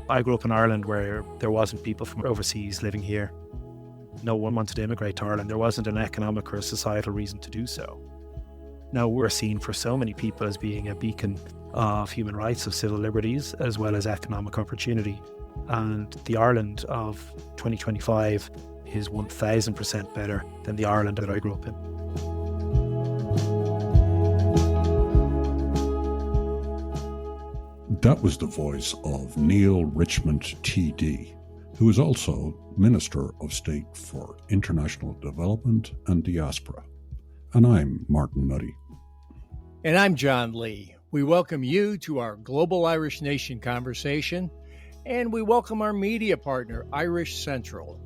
I grew up in Ireland where there wasn't people from overseas living here. No one wanted to immigrate to Ireland. There wasn't an economic or societal reason to do so. Now we're seen for so many people as being a beacon of human rights, of civil liberties, as well as economic opportunity. And the Ireland of 2025 is 1000% better than the Ireland that I grew up in. That was the voice of Neale Richmond TD, who is also Minister of State for International Development and Diaspora. And I'm Martin Nutty. And I'm John Lee. We welcome you to our Global Irish Nation conversation, and we welcome our media partner, Irish Central,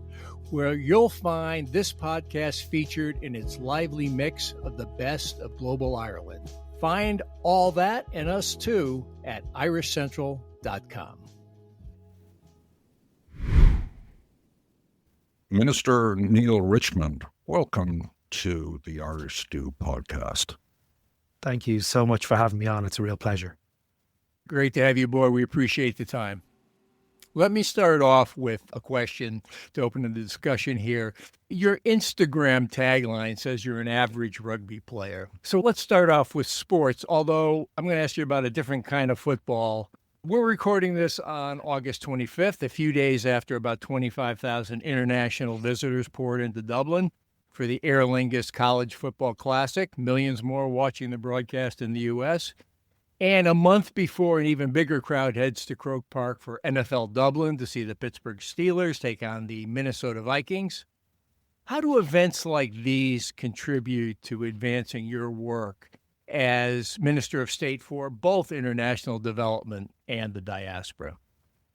where you'll find this podcast featured in its lively mix of the best of global Ireland. Find all that and us too at irishcentral.com. Minister Neale Richmond, welcome to the Irish Stew podcast. Thank you so much for having me on. It's a real pleasure. Great to have you aboard. We appreciate the time. Let me start off with a question to open the discussion here. Your Instagram tagline says you're an average rugby player. So let's start off with sports, although I'm going to ask you about a different kind of football. We're recording this on August 25th, a few days after about 25,000 international visitors poured into Dublin for the Aer Lingus College Football Classic, millions more watching the broadcast in the U.S., and a month before an even bigger crowd heads to Croke Park for NFL Dublin to see the Pittsburgh Steelers take on the Minnesota Vikings. How do events like these contribute to advancing your work as Minister of State for both international development and the diaspora?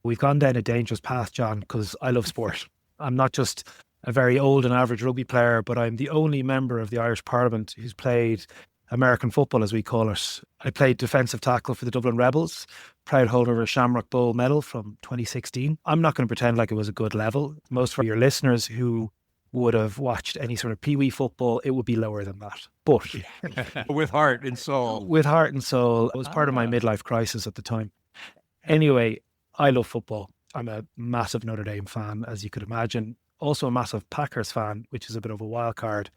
We've gone down a dangerous path, John, because I love sport. I'm not just a very old and average rugby player, but I'm the only member of the Irish Parliament who's played American football, as we call it. I played defensive tackle for the Dublin Rebels, proud holder of a Shamrock Bull medal from 2016. I'm not going to pretend like it was a good level. Most of your listeners who would have watched any sort of pee-wee football, it would be lower than that. But with heart and soul. With heart and soul. It was part of my midlife crisis at the time. Anyway, I love football. I'm a massive Notre Dame fan, as you could imagine. Also a massive Packers fan, which is a bit of a wild card.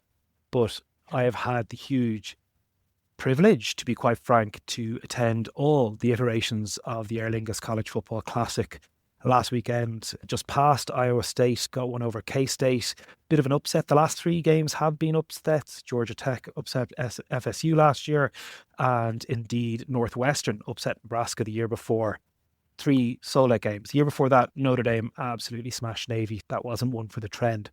But I have had the huge privilege, to be quite frank, to attend all the iterations of the Aer Lingus College Football Classic. Last weekend, just past Iowa State, got one over K-State. Bit of an upset. The last three games have been upsets. Georgia Tech upset FSU last year, and indeed Northwestern upset Nebraska the year before. 3 solo games. The year before that, Notre Dame absolutely smashed Navy. That wasn't one for the trend.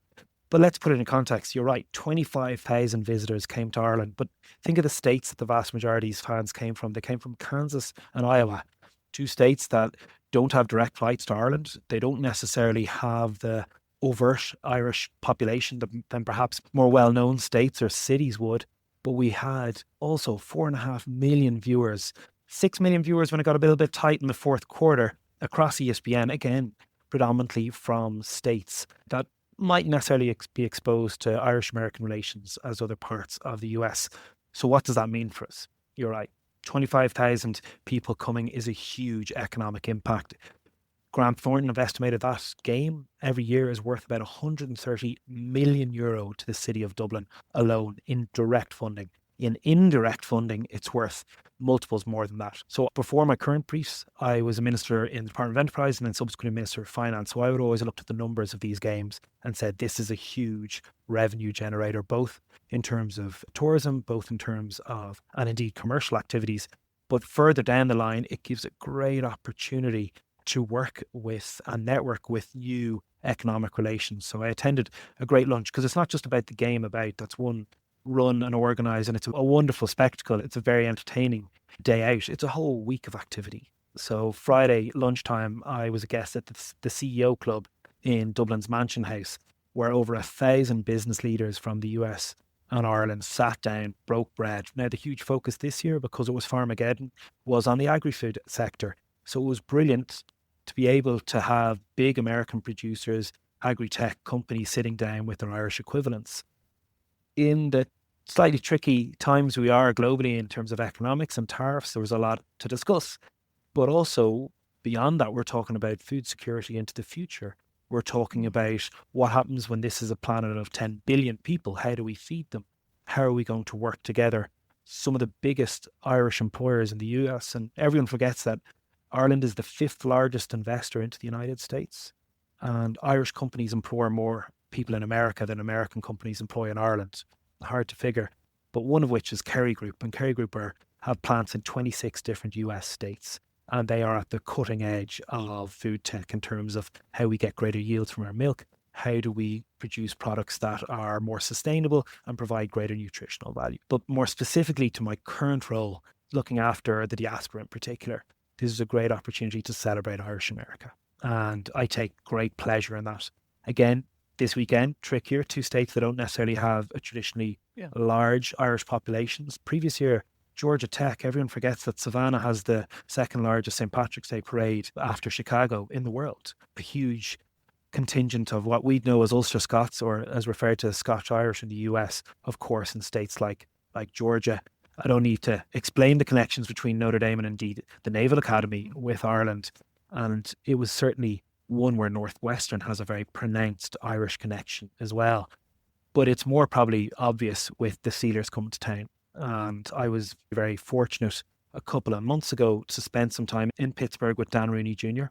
But let's put it in context. You're right, 25,000 visitors came to Ireland. But think of the states that the vast majority of these fans came from. They came from Kansas and Iowa, 2 states that don't have direct flights to Ireland. They don't necessarily have the overt Irish population than perhaps more well-known states or cities would. But we had also 4.5 million viewers, 6 million viewers when it got a little bit tight in the fourth quarter across ESPN, again, predominantly from states that might necessarily be exposed to Irish-American relations as other parts of the US. So what does that mean for us? You're right. 25,000 people coming is a huge economic impact. Grant Thornton have estimated that game every year is worth about €130 million to the city of Dublin alone in direct funding. In indirect funding, it's worth multiples more than that. So before my current briefs, I was a minister in the Department of Enterprise and then subsequently Minister of Finance. So I would always look at the numbers of these games and said, this is a huge revenue generator, both in terms of tourism, both in terms of, and indeed commercial activities. But further down the line, it gives a great opportunity to work with and network with new economic relations. So I attended a great lunch because it's not just about the game that's one run and organised, and it's a wonderful spectacle. It's a very entertaining day out. It's a whole week of activity. So Friday lunchtime, I was a guest at the CEO Club in Dublin's Mansion House, where over 1,000 business leaders from the US and Ireland sat down, broke bread. Now, the huge focus this year, because it was Farmageddon, was on the agri-food sector. So it was brilliant to be able to have big American producers, agri-tech companies sitting down with their Irish equivalents. In the slightly tricky times we are globally in terms of economics and tariffs, there was a lot to discuss. But also, beyond that, we're talking about food security into the future. We're talking about what happens when this is a planet of 10 billion people. How do we feed them? How are we going to work together? Some of the biggest Irish employers in the US, and everyone forgets that Ireland is the 5th largest investor into the United States. And Irish companies employ more people in America than American companies employ in Ireland. Hard to figure. But one of which is Kerry Group. And Kerry Group have plants in 26 different US states. And they are at the cutting edge of food tech in terms of how we get greater yields from our milk. How do we produce products that are more sustainable and provide greater nutritional value? But more specifically to my current role, looking after the diaspora in particular, this is a great opportunity to celebrate Irish America. And I take great pleasure in that. Again, this weekend, trickier, 2 states that don't necessarily have a traditionally large Irish populations. Previous year, Georgia Tech, everyone forgets that Savannah has the 2nd largest St. Patrick's Day parade after Chicago in the world. A huge contingent of what we'd know as Ulster-Scots, or as referred to as Scotch-Irish in the US, of course, in states like Georgia. I don't need to explain the connections between Notre Dame and indeed the Naval Academy with Ireland. And it was certainly one where Northwestern has a very pronounced Irish connection as well. But it's more probably obvious with the Steelers coming to town. And I was very fortunate a couple of months ago to spend some time in Pittsburgh with Dan Rooney Jr.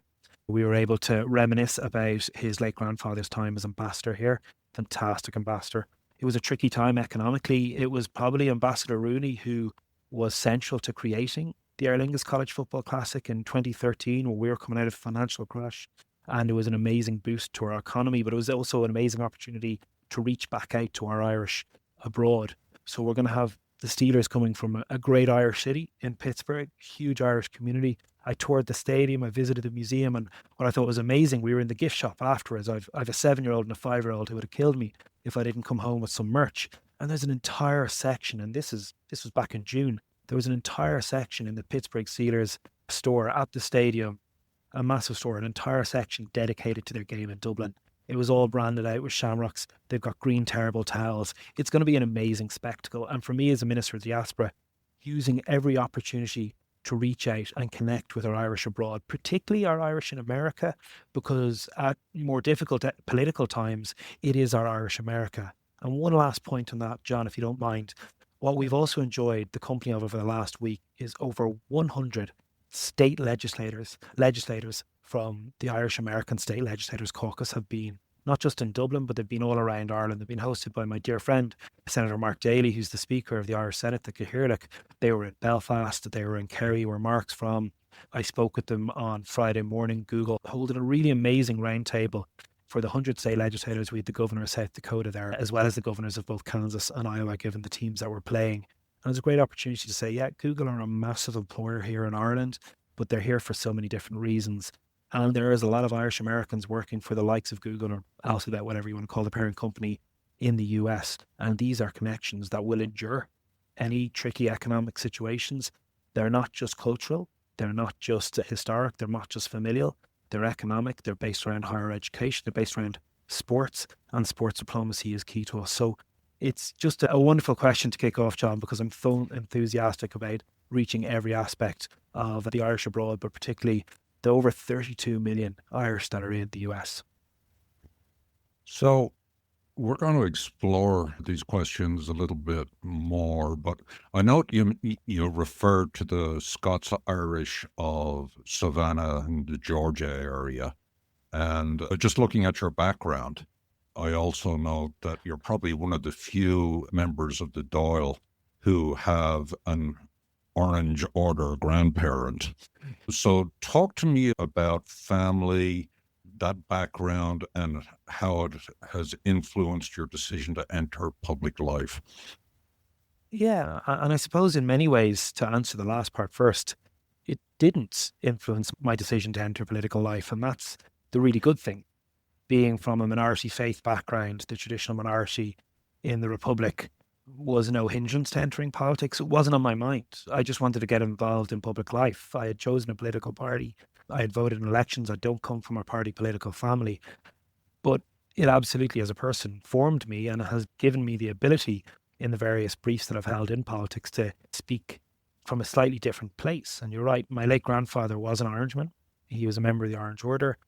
We were able to reminisce about his late grandfather's time as ambassador here. Fantastic ambassador. It was a tricky time economically. It was probably Ambassador Rooney who was central to creating the Aer Lingus College Football Classic in 2013 when we were coming out of a financial crash. And it was an amazing boost to our economy, but it was also an amazing opportunity to reach back out to our Irish abroad. So we're going to have the Steelers coming from a great Irish city in Pittsburgh, huge Irish community. I toured the stadium, I visited the museum, and what I thought was amazing, we were in the gift shop afterwards. I've a 7-year-old and a 5-year-old who would have killed me if I didn't come home with some merch. And there's an entire section, and this was back in June, there was an entire section in the Pittsburgh Steelers store at the stadium, a massive store, an entire section dedicated to their game in Dublin. It was all branded out with shamrocks. They've got green terrible towels. It's going to be an amazing spectacle. And for me as a Minister of Diaspora, using every opportunity to reach out and connect with our Irish abroad, particularly our Irish in America, because at more difficult political times, it is our Irish America. And one last point on that, John, if you don't mind. What we've also enjoyed, the company of over the last week, is over 100 state legislators from the Irish American State Legislators Caucus have been not just in Dublin, but they've been all around Ireland. They've been hosted by my dear friend, Senator Mark Daly, who's the Speaker of the Irish Senate, the Cahirslic. They were at Belfast, they were in Kerry, where Mark's from. I spoke with them on Friday morning, Google, holding a really amazing roundtable for the 100 state legislators. We had the governor of South Dakota there, as well as the governors of both Kansas and Iowa, given the teams that were playing. And it was a great opportunity to say, yeah, Google are a massive employer here in Ireland, but they're here for so many different reasons. And there is a lot of Irish Americans working for the likes of Google or Alphabet, whatever you want to call the parent company in the US. And these are connections that will endure any tricky economic situations. They're not just cultural. They're not just historic. They're not just familial. They're economic. They're based around higher education. They're based around sports, and sports diplomacy is key to us. So it's just a wonderful question to kick off, John, because I'm so enthusiastic about reaching every aspect of the Irish abroad, but particularly the over 32 million Irish that are in the US. So we're going to explore these questions a little bit more, but I note you referred to the Scots-Irish of Savannah and the Georgia area. And just looking at your background, I also note that you're probably one of the few members of the Dáil who have an Orange Order grandparent. So talk to me about family, that background, and how it has influenced your decision to enter public life. Yeah, and I suppose in many ways, to answer the last part first, it didn't influence my decision to enter political life, and that's the really good thing. Being from a minority faith background, the traditional minority in the Republic was no hindrance to entering politics. It wasn't on my mind. I just wanted to get involved in public life. I had chosen a political party. I had voted in elections. I don't come from a party political family. But it absolutely, as a person, formed me and has given me the ability in the various briefs that I've held in politics to speak from a slightly different place. And you're right, my late grandfather was an Orangeman. He was a member of the Orange Order.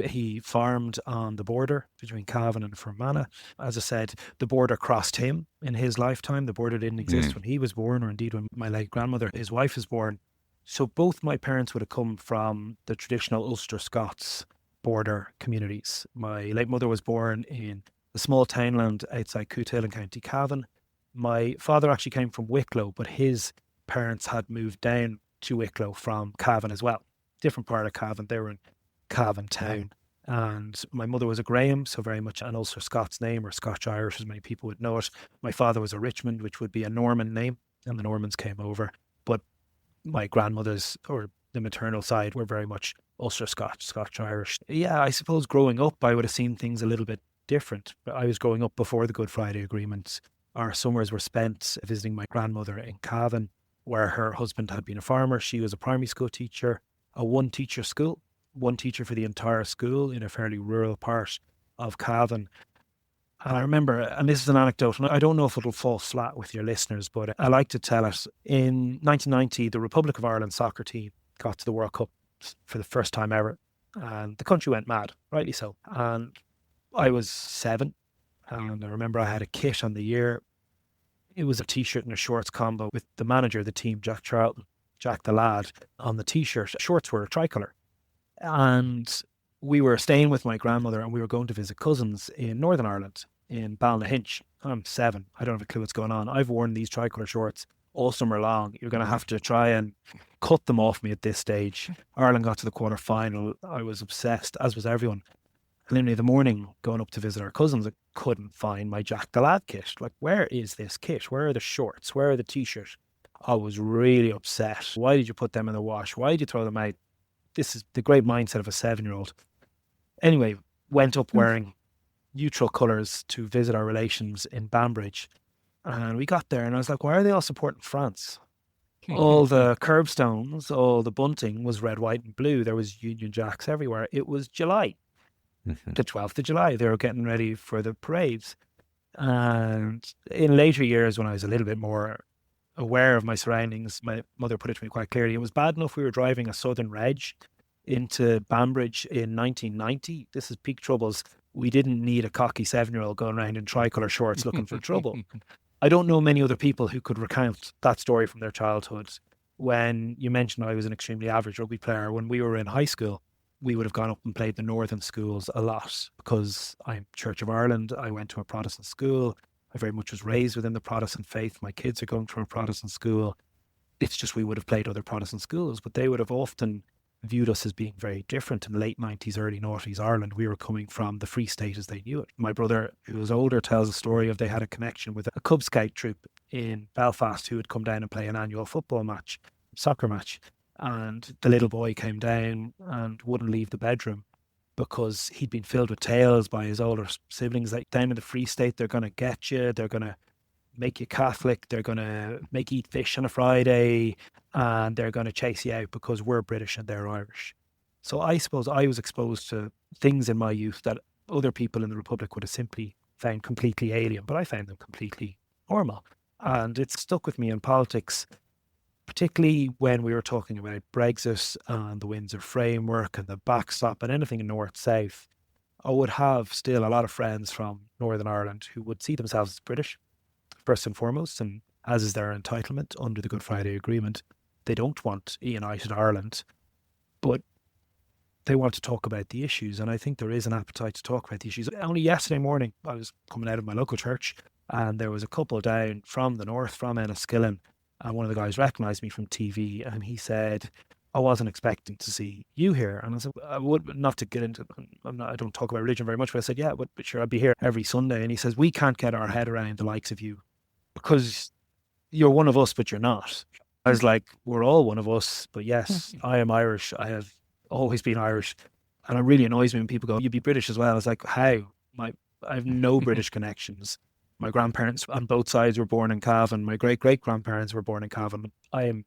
He farmed on the border between Cavan and Fermanagh. As I said, the border crossed him in his lifetime. The border didn't exist when he was born, or indeed when my late grandmother, his wife, was born. So both my parents would have come from the traditional Ulster-Scots border communities. My late mother was born in a small townland outside Cootehill in County Cavan. My father actually came from Wicklow, but his parents had moved down to Wicklow from Cavan as well. Different part of Cavan. They were in Cavan town. And my mother was a Graham, so very much an Ulster-Scots name, or Scotch-Irish as many people would know it. My father was a Richmond, which would be a Norman name, and the Normans came over. But my grandmother's, or the maternal side, were very much Ulster-Scots, Scotch-Irish. Yeah, I suppose growing up, I would have seen things a little bit different. But I was growing up before the Good Friday Agreement. Our summers were spent visiting my grandmother in Cavan, where her husband had been a farmer. She was a primary school teacher, a one-teacher school, one teacher for the entire school in a fairly rural part of Cavan. And I remember, and this is an anecdote, and I don't know if it'll fall flat with your listeners, but I like to tell it. In 1990, the Republic of Ireland soccer team got to the World Cup for the first time ever, and the country went mad, rightly so. And I was 7, and I remember I had a kit on the year. It was a T-shirt and a shorts combo with the manager of the team, Jack Charlton, Jack the lad, on the T-shirt. Shorts were tricolour. And we were staying with my grandmother, and we were going to visit cousins in Northern Ireland, in Ballynahinch. I'm 7. I don't have a clue what's going on. I've worn these tricolour shorts all summer long. You're going to have to try and cut them off me at this stage. Ireland got to the quarter final. I was obsessed, as was everyone. And literally the morning, going up to visit our cousins, I couldn't find my Jack the Lad kit. Like, where is this kit? Where are the shorts? Where are the T-shirt? I was really upset. Why did you put them in the wash? Why did you throw them out? This is the great mindset of a 7-year-old. Anyway, went up wearing neutral colours to visit our relations in Banbridge. And we got there and I was like, why are they all supporting France? All the curbstones, all the bunting was red, white and blue. There was Union Jacks everywhere. It was July, the 12th of July. They were getting ready for the parades. And in later years, when I was a little bit more aware of my surroundings, my mother put it to me quite clearly. It was bad enough we were driving a Southern Reg into Banbridge in 1990. This is peak troubles. We didn't need a cocky 7-year-old going around in tricolour shorts looking for trouble. I don't know many other people who could recount that story from their childhood. When you mentioned I was an extremely average rugby player, when we were in high school, we would have gone up and played the northern schools a lot because I'm Church of Ireland. I went to a Protestant school. I very much was raised within the Protestant faith. My kids are going from a Protestant school. It's just we would have played other Protestant schools, but they would have often viewed us as being very different. In the late 90s, early noughties Ireland, we were coming from the Free State as they knew it. My brother, who was older, tells a story of they had a connection with a Cub Scout troop in Belfast who would come down and play an annual football match, soccer match. And the little boy came down and wouldn't leave the bedroom because he'd been filled with tales by his older siblings, like, down in the Free State, they're going to get you, they're going to make you Catholic, they're going to make you eat fish on a Friday, and they're going to chase you out because we're British and they're Irish. So I suppose I was exposed to things in my youth that other people in the Republic would have simply found completely alien, but I found them completely normal. And it stuck with me in politics, particularly when we were talking about Brexit and the Windsor Framework and the backstop and anything north-south. I would have still a lot of friends from Northern Ireland who would see themselves as British, first and foremost, and as is their entitlement under the Good Friday Agreement. They don't want a united Ireland, but they want to talk about the issues, and I think there is an appetite to talk about the issues. Only yesterday morning, I was coming out of my local church, and there was a couple down from the north, from Enniskillen, and one of the guys recognised me from TV, and he said, I wasn't expecting to see you here. And I said, I would, not to get into, I don't talk about religion very much, but I said, yeah, but sure, I'd be here every Sunday. And he says, we can't get our head around the likes of you because you're one of us, but you're not. I was like, we're all one of us, but yes, I am Irish. I have always been Irish. And it really annoys me when people go, you'd be British as well. I was like, how? I have no British connections. My grandparents on both sides were born in Cavan. My great-great-grandparents were born in Cavan. I am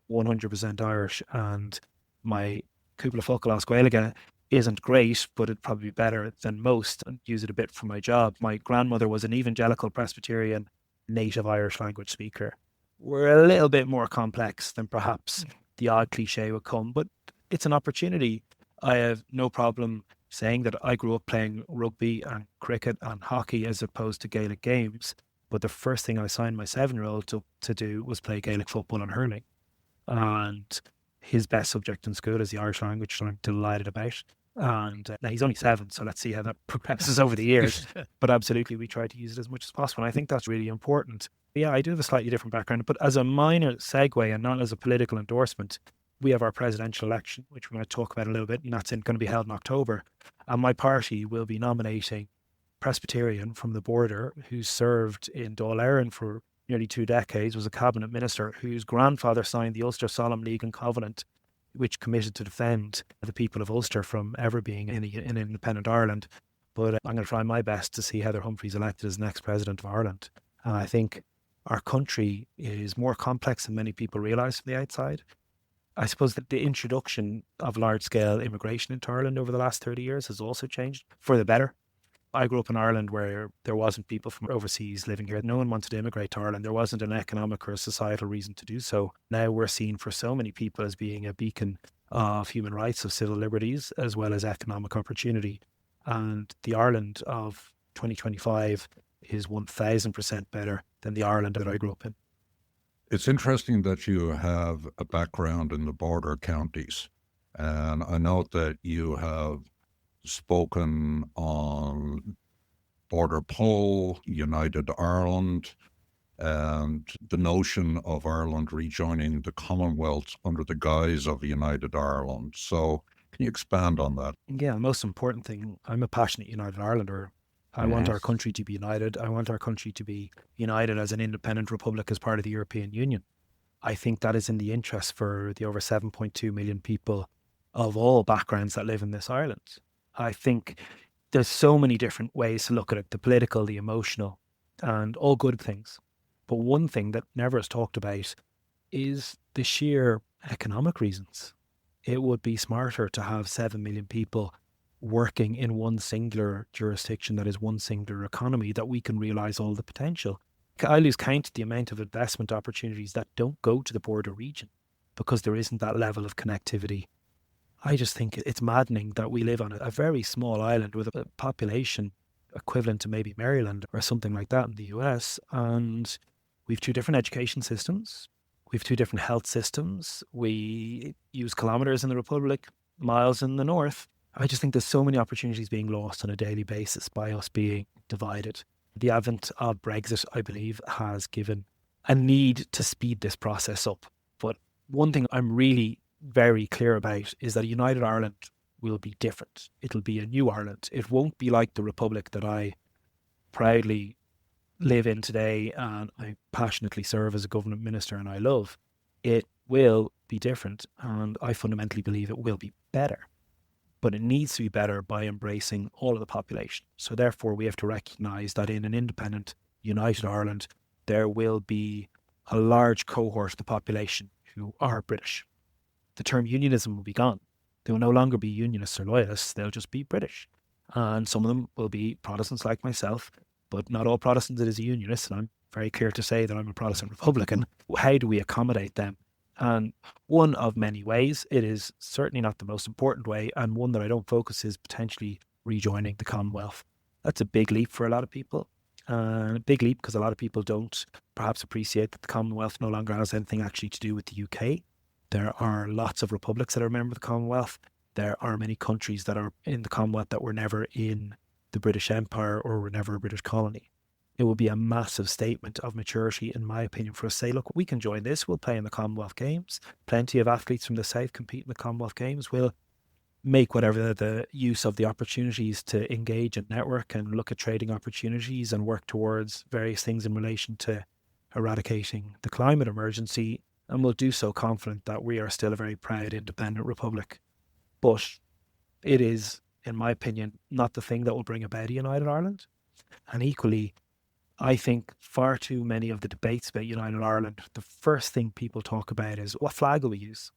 100% Irish, and my Cúpla Focail Gaeilge isn't great, but it'd probably be better than most, and use it a bit for my job. My grandmother was an evangelical Presbyterian native Irish language speaker. We're a little bit more complex than perhaps the odd cliche would come, but it's an opportunity I have no problem saying that I grew up playing rugby and cricket and hockey as opposed to Gaelic games. But the first thing I signed my 7-year-old to do was play Gaelic football and hurling. And his best subject in school is the Irish language, which I'm delighted about. And now he's only 7, so let's see how that progresses over the years. But absolutely, we try to use it as much as possible. And I think that's really important. Yeah, I do have a slightly different background, but as a minor segue and not as a political endorsement, we have our presidential election, which we're going to talk about a little bit, and that's going to be held in October. And my party will be nominating Presbyterian from the border, who served in Dáil Éireann for nearly 2 decades, was a cabinet minister whose grandfather signed the Ulster Solemn League and Covenant, which committed to defend the people of Ulster from ever being in independent Ireland. But I'm going to try my best to see Heather Humphreys elected as next president of Ireland. And I think our country is more complex than many people realise from the outside. I suppose that the introduction of large-scale immigration into Ireland over the last 30 years has also changed for the better. I grew up in Ireland where there wasn't people from overseas living here. No one wanted to immigrate to Ireland. There wasn't an economic or a societal reason to do so. Now we're seen for so many people as being a beacon of human rights, of civil liberties, as well as economic opportunity. And the Ireland of 2025 is 1,000% better than the Ireland that I grew up in. It's interesting that you have a background in the border counties. And I note that you have spoken on Border Poll, United Ireland, and the notion of Ireland rejoining the Commonwealth under the guise of United Ireland. So can you expand on that? Yeah, the most important thing, I'm a passionate United Irelander. I want our country to be united. I want our country to be united as an independent republic as part of the European Union. I think that is in the interest for the over 7.2 million people of all backgrounds that live in this Ireland. I think there's so many different ways to look at it, the political, the emotional, and all good things. But one thing that never is talked about is the sheer economic reasons. It would be smarter to have 7 million people working in one singular jurisdiction that is one singular economy, that we can realise all the potential. I lose count the amount of investment opportunities that don't go to the border region because there isn't that level of connectivity. I just think it's maddening that we live on a very small island with a population equivalent to maybe Maryland or something like that in the US, and we've 2 different education systems, we've 2 different health systems, we use kilometres in the Republic, miles in the north. I just think there's so many opportunities being lost on a daily basis by us being divided. The advent of Brexit, I believe, has given a need to speed this process up. But one thing I'm really very clear about is that a united Ireland will be different. It'll be a new Ireland. It won't be like the Republic that I proudly live in today and I passionately serve as a government minister and I love. It will be different, and I fundamentally believe it will be better. But it needs to be better by embracing all of the population. So therefore, we have to recognise that in an independent, united Ireland, there will be a large cohort of the population who are British. The term unionism will be gone. They will no longer be unionists or loyalists. They'll just be British. And some of them will be Protestants like myself, but not all Protestants is a unionist. And I'm very clear to say that I'm a Protestant Republican. How do we accommodate them? And one of many ways, it is certainly not the most important way, and one that I don't focus is potentially rejoining the Commonwealth. That's a big leap for a lot of people. A big leap because a lot of people don't perhaps appreciate that the Commonwealth no longer has anything actually to do with the UK. There are lots of republics that are a member of the Commonwealth. There are many countries that are in the Commonwealth that were never in the British Empire or were never a British colony. It will be a massive statement of maturity, in my opinion, for us to say, look, we can join this. We'll play in the Commonwealth Games. Plenty of athletes from the South compete in the Commonwealth Games. We'll make whatever the use of the opportunities to engage and network and look at trading opportunities and work towards various things in relation to eradicating the climate emergency. And we'll do so confident that we are still a very proud independent republic. But it is, in my opinion, not the thing that will bring about a united Ireland. And equally, I think far too many of the debates about United Ireland, the first thing people talk about is what flag will we use?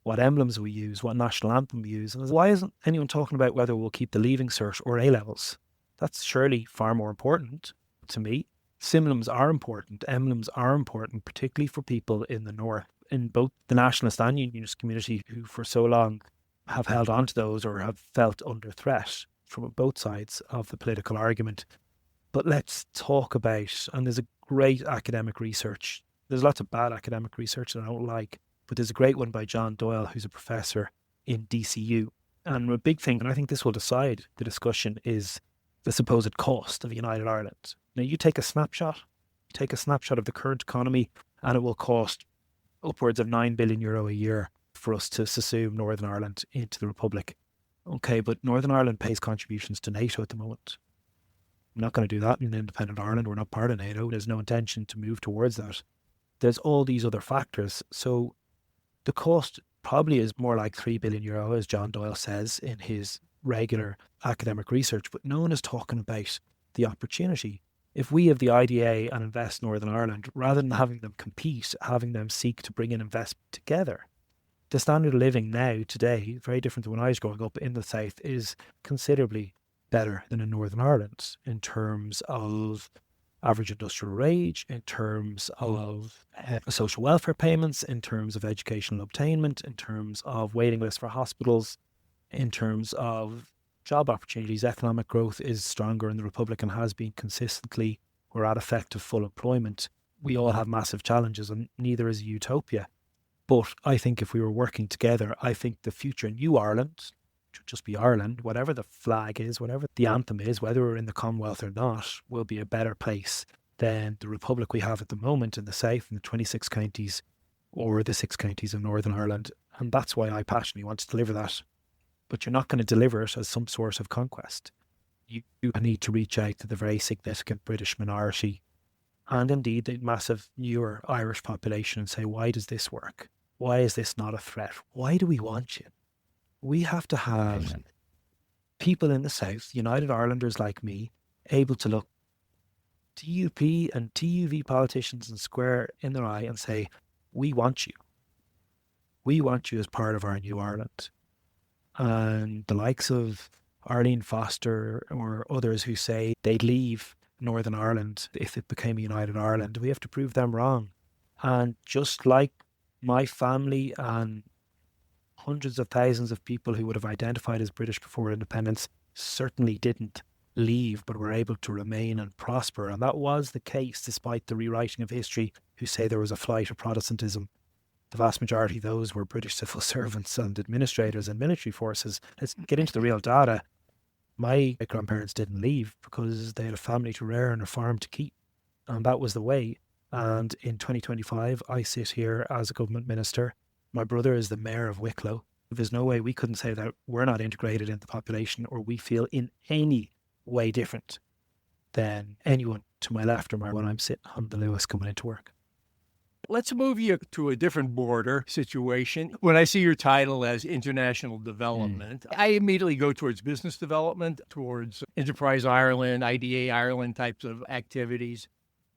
What emblems will we use? What national anthem will we use? And why isn't anyone talking about whether we'll keep the Leaving Cert or A-levels? That's surely far more important to me. Emblems are important. Emblems are important, particularly for people in the north, in both the nationalist and unionist community who for so long have held on to those or have felt under threat from both sides of the political argument. But let's talk about, and there's a great academic research. There's lots of bad academic research that I don't like, but there's a great one by John Doyle, who's a professor in DCU. And a big thing, and I think this will decide the discussion, is the supposed cost of United Ireland. Now, you take a snapshot of the current economy, and it will cost upwards of €9 billion a year for us to subsume Northern Ireland into the Republic. Okay, but Northern Ireland pays contributions to NATO at the moment. We're not going to do that in independent Ireland. We're not part of NATO. There's no intention to move towards that. There's all these other factors. So the cost probably is more like €3 billion, as John Doyle says in his regular academic research, but no one is talking about the opportunity. If we have the IDA and Invest Northern Ireland, rather than having them compete, having them seek to bring in investment together, the standard of living now, today, very different to when I was growing up in the South, is considerably better than in Northern Ireland in terms of average industrial wage, in terms of social welfare payments, in terms of educational obtainment, in terms of waiting lists for hospitals, in terms of job opportunities. Economic growth is stronger in the Republic and has been consistently. We're at effective full employment. We all have massive challenges, and neither is a utopia. But I think if we were working together, I think the future New Ireland, which would just be Ireland, whatever the flag is, whatever the anthem is, whether we're in the Commonwealth or not, will be a better place than the Republic we have at the moment in the South, in the 26 counties or the 6 counties of Northern Ireland. And that's why I passionately want to deliver that. But you're not going to deliver it as some source of conquest. You need to reach out to the very significant British minority and indeed the massive newer Irish population and say, why does this work? Why is this not a threat? Why do we want you? We have to have people in the South, United Irelanders like me, able to look DUP and TUV politicians and square in their eye and say, we want you. We want you as part of our new Ireland. And the likes of Arlene Foster or others who say they'd leave Northern Ireland if it became a United Ireland, we have to prove them wrong. And just like my family and hundreds of thousands of people who would have identified as British before independence certainly didn't leave, but were able to remain and prosper. And that was the case despite the rewriting of history who say there was a flight of Protestantism. The vast majority of those were British civil servants and administrators and military forces. Let's get into the real data. My grandparents didn't leave because they had a family to rear and a farm to keep. And that was the way. And in 2025, I sit here as a government minister. My brother is the mayor of Wicklow. There's no way we couldn't say that we're not integrated in the population or we feel in any way different than anyone to my left or when I'm sitting on the Lewis coming into work. Let's move you to a different border situation. When I see your title as International Development, I immediately go towards business development, towards Enterprise Ireland, IDA Ireland types of activities.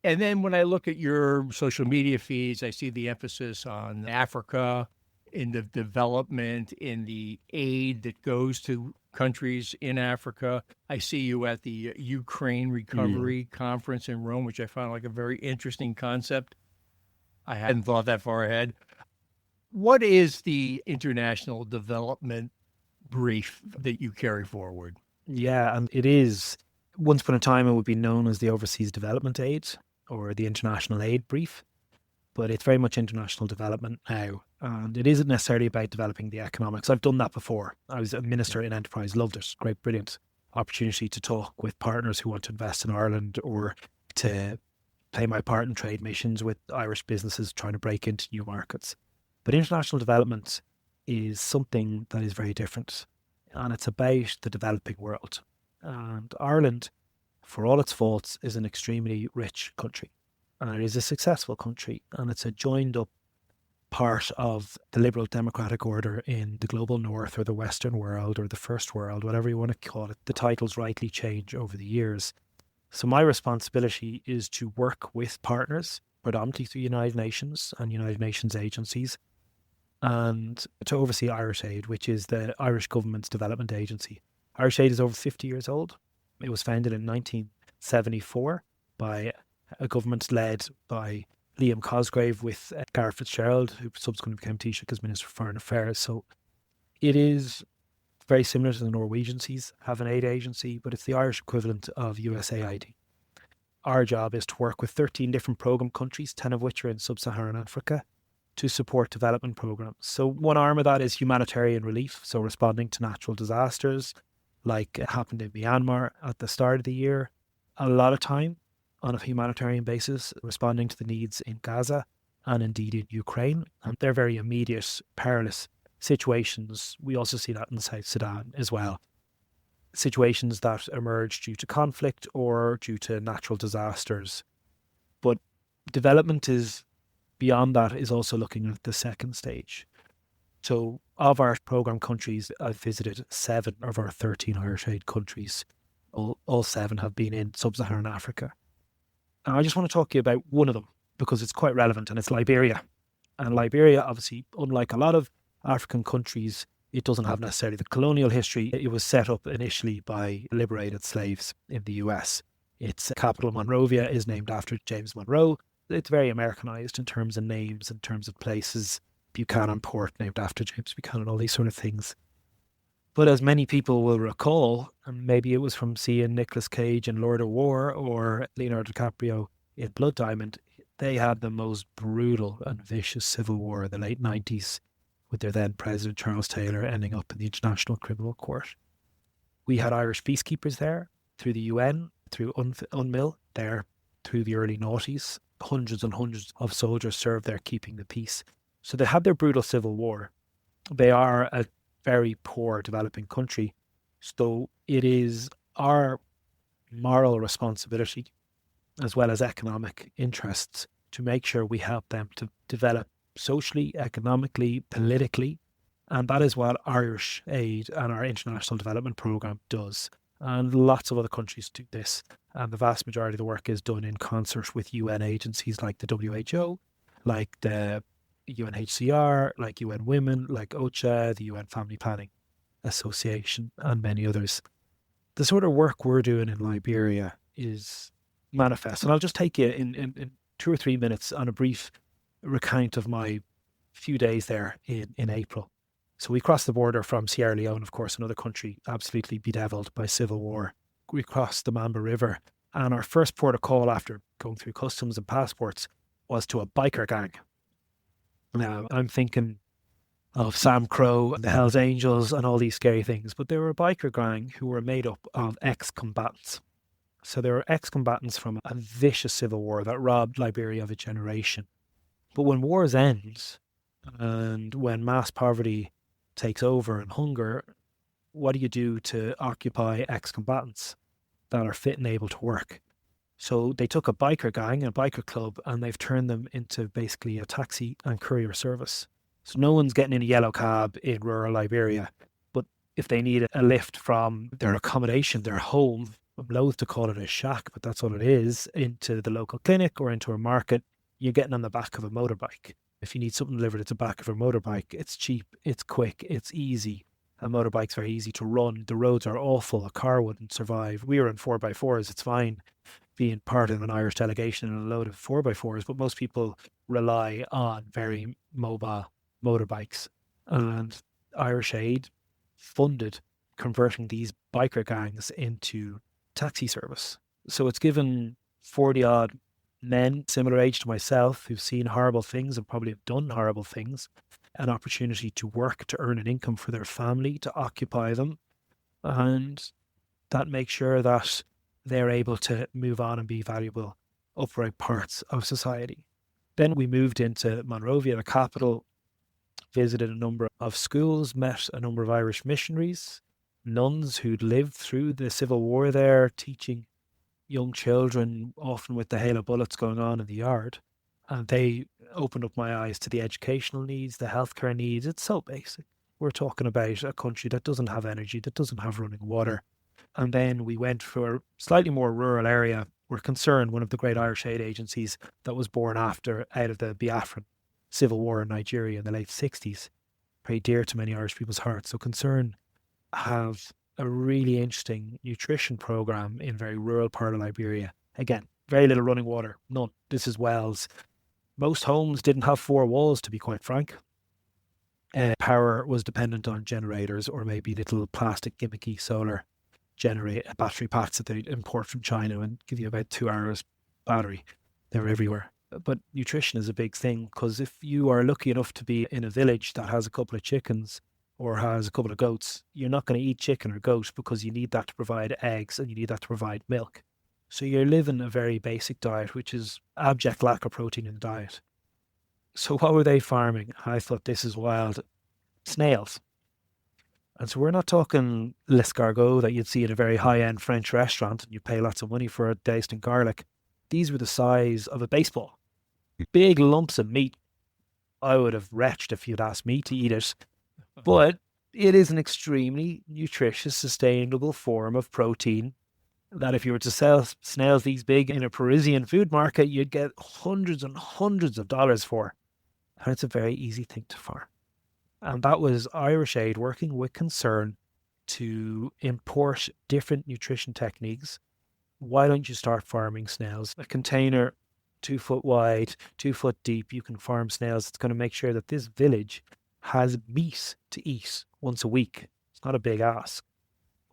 And then when I look at your social media feeds, I see the emphasis on Africa, in the development, in the aid that goes to countries in Africa. I see you at the Ukraine Recovery Conference in Rome, which I found like a very interesting concept. I hadn't thought that far ahead. What is the international development brief that you carry forward? Yeah, and it is, once upon a time, it would be known as the Overseas Development Aid or the International Aid Brief, but it's very much international development now. And it isn't necessarily about developing the economics. I've done that before. I was a minister in enterprise, loved it. Great, brilliant opportunity to talk with partners who want to invest in Ireland or to play my part in trade missions with Irish businesses trying to break into new markets. But international development is something that is very different. And it's about the developing world. And Ireland, for all its faults, is an extremely rich country. And it is a successful country. And it's a joined up part of the liberal democratic order in the global north or the Western world or the first world, whatever you want to call it. The titles rightly change over the years. So my responsibility is to work with partners, predominantly through United Nations and United Nations agencies, and to oversee Irish Aid, which is the Irish government's development agency. Irish Aid is over 50 years old. It was founded in 1974 by a government led by Liam Cosgrave with Gareth Fitzgerald, who subsequently became Taoiseach as Minister for Foreign Affairs. So It is very similar to the Norwegian Seas, have an aid agency, but it's the Irish equivalent of USAID. Our job is to work with 13 different programme countries, 10 of which are in sub-Saharan Africa, to support development programmes. So one arm of that is humanitarian relief, so responding to natural disasters, like it happened in Myanmar at the start of the year. A lot of time on a humanitarian basis, responding to the needs in Gaza and indeed in Ukraine. And they're very immediate, perilous situations. We also see that in South Sudan as well. Situations that emerge due to conflict or due to natural disasters. But development is beyond that, is also looking at the second stage. So of our programme countries, I've visited 7 of our 13 Irish aid countries. All 7 have been in sub-Saharan Africa. And I just want to talk to you about one of them because it's quite relevant, and it's Liberia. And Liberia, obviously, unlike a lot of African countries, it doesn't have necessarily the colonial history. It was set up initially by liberated slaves in the US. Its capital, Monrovia, is named after James Monroe. It's very Americanized in terms of names, in terms of places. Buchanan Port, named after James Buchanan, all these sort of things. But as many people will recall, and maybe it was from seeing Nicolas Cage in Lord of War or Leonardo DiCaprio in Blood Diamond, they had the most brutal and vicious civil war in the late 90s, with their then President Charles Taylor ending up in the International Criminal Court. We had Irish peacekeepers there, through the UN, through UNMIL, there through the early noughties. Hundreds and hundreds of soldiers served there keeping the peace. So they had their brutal civil war. They are a very poor developing country. So it is our moral responsibility, as well as economic interests, to make sure we help them to develop socially, economically, politically. And that is what Irish Aid and our International Development Programme does. And lots of other countries do this. And the vast majority of the work is done in concert with UN agencies like the WHO, like the UNHCR, like UN Women, like OCHA, the UN Family Planning Association, and many others. The sort of work we're doing in Liberia is manifest. And I'll just take you in 2 or 3 minutes on a brief recount of my few days there in April. So we crossed the border from Sierra Leone, of course, another country absolutely bedeviled by civil war. We crossed the Mamba River, and our first port of call after going through customs and passports was to a biker gang. Now, I'm thinking of Sam Crow and the Hells Angels and all these scary things, but they were a biker gang who were made up of ex-combatants. So they were ex-combatants from a vicious civil war that robbed Liberia of a generation. But when wars end and when mass poverty takes over and hunger, what do you do to occupy ex-combatants that are fit and able to work? So they took a biker gang, a biker club, and they've turned them into basically a taxi and courier service. So no one's getting in a yellow cab in rural Liberia, but if they need a lift from their accommodation, their home, I'm loath to call it a shack, but that's what it is, into the local clinic or into a market, you're getting on the back of a motorbike. If you need something delivered at the back of a motorbike, it's cheap, it's quick, it's easy. A motorbike's very easy to run. The roads are awful. A car wouldn't survive. We were in 4x4s. It's fine being part of an Irish delegation in a load of 4x4s, but most people rely on very mobile motorbikes. And Irish Aid funded converting these biker gangs into taxi service. So it's given 40 odd men similar age to myself who've seen horrible things and probably have done horrible things an opportunity to work, to earn an income for their family, to occupy them, and that makes sure that they're able to move on and be valuable, upright parts of society. Then we moved into Monrovia, the capital, visited a number of schools, met a number of Irish missionaries, nuns who'd lived through the civil war there, teaching young children, often with the hail of bullets going on in the yard. And they opened up my eyes to the educational needs, the healthcare needs. It's so basic. We're talking about a country that doesn't have energy, that doesn't have running water. And then we went for a slightly more rural area. We're concerned, one of the great Irish aid agencies that was born out of the Biafran civil war in Nigeria in the late 60s, very dear to many Irish people's hearts. So Concern have a really interesting nutrition program in a very rural part of Liberia. Again, very little running water, none. This is wells. Most homes didn't have 4 walls, to be quite frank. Power was dependent on generators or maybe little plastic gimmicky solar battery packs that they import from China and give you about 2 hours battery. They're everywhere. But nutrition is a big thing, because if you are lucky enough to be in a village that has a couple of chickens or has a couple of goats, you're not going to eat chicken or goat because you need that to provide eggs and you need that to provide milk. So you're living a very basic diet, which is abject lack of protein in the diet. So what were they farming? I thought, this is wild. Snails. And so we're not talking l'escargot that you'd see at a very high-end French restaurant and you pay lots of money for it diced in garlic. These were the size of a baseball. Big lumps of meat. I would have retched if you'd asked me to eat it. But it is an extremely nutritious, sustainable form of protein that if you were to sell snails these big in a Parisian food market, you'd get hundreds and hundreds of dollars for. And it's a very easy thing to farm. And that was Irish Aid working with Concern to import different nutrition techniques. Why don't you start farming snails? A container 2 foot wide, 2 foot deep, you can farm snails. It's going to make sure that this village has meat to eat once a week. It's not a big ask.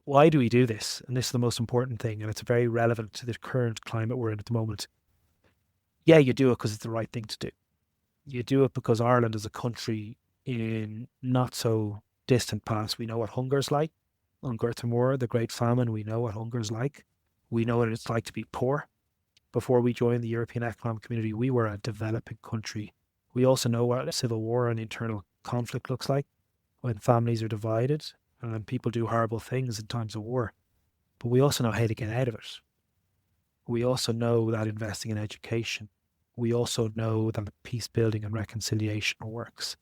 Why do we do this? And this is the most important thing, and it's very relevant to the current climate we're in at the moment. Yeah, you do it because it's the right thing to do. You do it because Ireland is a country in not so distant past. We know what hunger's like. On Gurtamore, the Great Famine, we know what hunger's like. We know what it's like to be poor. Before we joined the European Economic Community, we were a developing country. We also know what civil war and internal conflict looks like when families are divided and people do horrible things in times of war. But we also know how to get out of it. We also know that investing in education. We also know that peace building and reconciliation works.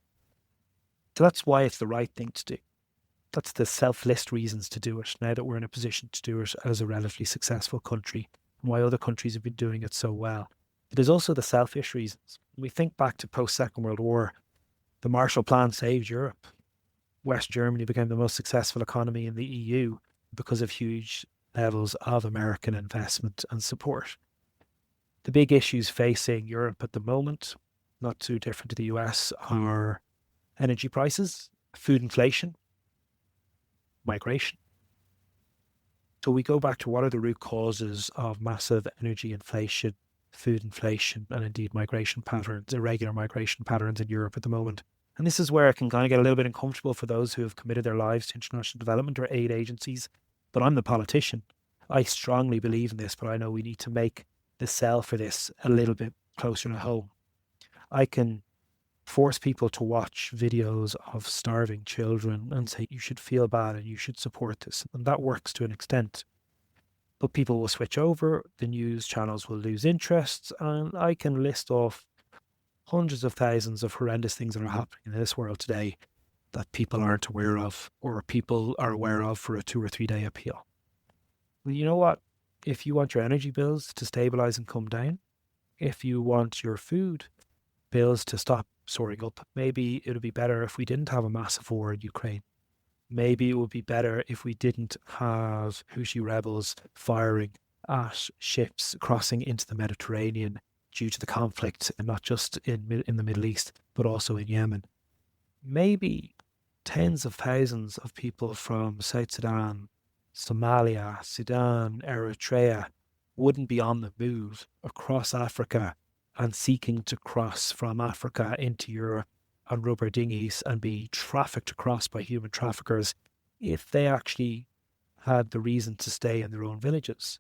So that's why it's the right thing to do. That's the self-list reasons to do it, now that we're in a position to do it as a relatively successful country, and why other countries have been doing it so well. But there's also the selfish reasons. When we think back to post-Second World War, the Marshall Plan saved Europe. West Germany became the most successful economy in the EU because of huge levels of American investment and support. The big issues facing Europe at the moment, not too different to the US, are energy prices, food inflation, migration. So we go back to what are the root causes of massive energy inflation, food inflation, and indeed migration patterns, irregular migration patterns in Europe at the moment. And this is where it can kind of get a little bit uncomfortable for those who have committed their lives to international development or aid agencies. But I'm the politician. I strongly believe in this, but I know we need to make the sell for this a little bit closer to home. I can force people to watch videos of starving children and say, you should feel bad and you should support this. And that works to an extent. But people will switch over, the news channels will lose interest, and I can list off hundreds of thousands of horrendous things that are happening in this world today that people aren't aware of, or people are aware of for a 2 or 3 day appeal. Well, you know what? If you want your energy bills to stabilize and come down, if you want your food bills to stop soaring up, maybe it would be better if we didn't have a massive war in Ukraine. Maybe it would be better if we didn't have Houthi rebels firing at ships crossing into the Mediterranean due to the conflict, and not just in the Middle East, but also in Yemen. Maybe tens of thousands of people from South Sudan, Somalia, Sudan, Eritrea wouldn't be on the move across Africa and seeking to cross from Africa into Europe on rubber dinghies and be trafficked across by human traffickers if they actually had the reason to stay in their own villages,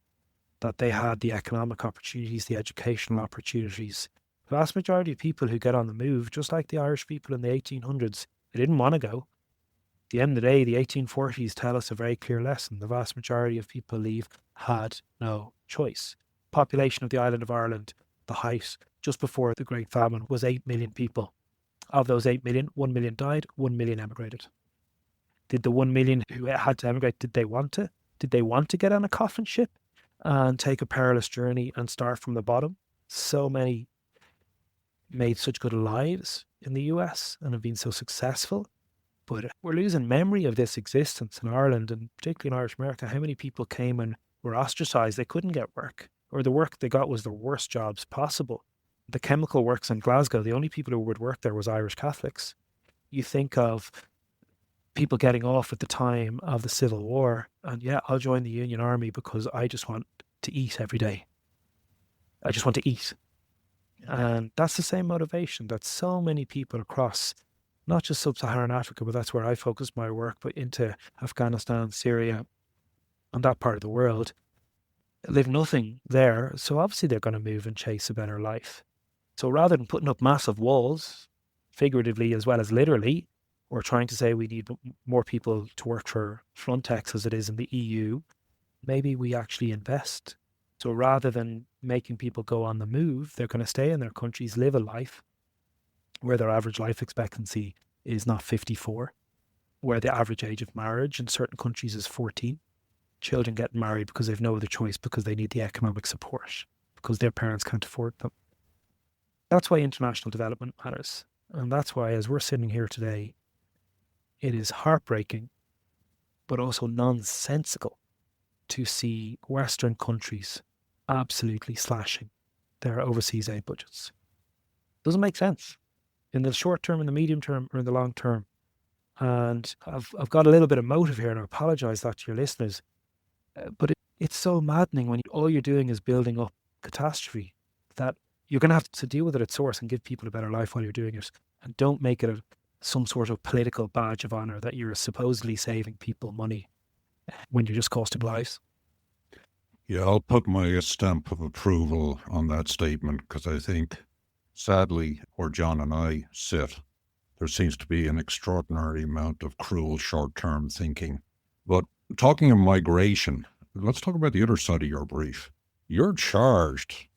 that they had the economic opportunities, the educational opportunities. The vast majority of people who get on the move, just like the Irish people in the 1800s, they didn't want to go. At the end of the day, the 1840s tell us a very clear lesson. The vast majority of people leave had no choice. Population of the island of Ireland, the height just before the Great Famine, was 8 million people. Of those 8 million, 1 million died, 1 million emigrated. Did the 1 million who had to emigrate, did they want to? Did they want to get on a coffin ship and take a perilous journey and start from the bottom? So many made such good lives in the US and have been so successful. But we're losing memory of this existence in Ireland, and particularly in Irish America. How many people came and were ostracized? They couldn't get work, or the work they got was the worst jobs possible. The chemical works in Glasgow, the only people who would work there was Irish Catholics. You think of people getting off at the time of the Civil War, and yeah, I'll join the Union Army because I just want to eat every day. I just want to eat. And that's the same motivation that so many people across, not just sub-Saharan Africa, but that's where I focus my work, but into Afghanistan, Syria, and that part of the world, live nothing there. So obviously they're going to move and chase a better life. So rather than putting up massive walls, figuratively as well as literally, or trying to say we need more people to work for Frontex as it is in the EU, maybe we actually invest. So rather than making people go on the move, they're going to stay in their countries, live a life where their average life expectancy is not 54, where the average age of marriage in certain countries is 14. Children get married because they've no other choice, because they need the economic support, because their parents can't afford them. That's why international development matters. And that's why, as we're sitting here today, it is heartbreaking, but also nonsensical to see Western countries absolutely slashing their overseas aid budgets. Doesn't make sense in the short term, in the medium term, or in the long term. And I've got a little bit of motive here, and I apologise that to your listeners, but it's so maddening when all you're doing is building up catastrophe, that you're going to have to deal with it at source and give people a better life while you're doing it. And don't make it some sort of political badge of honour that you're supposedly saving people money when you're just costing lives. Yeah, I'll put my stamp of approval on that statement, because I think, sadly, where John and I sit, there seems to be an extraordinary amount of cruel short-term thinking. But talking of migration, let's talk about the other side of your brief. You're charged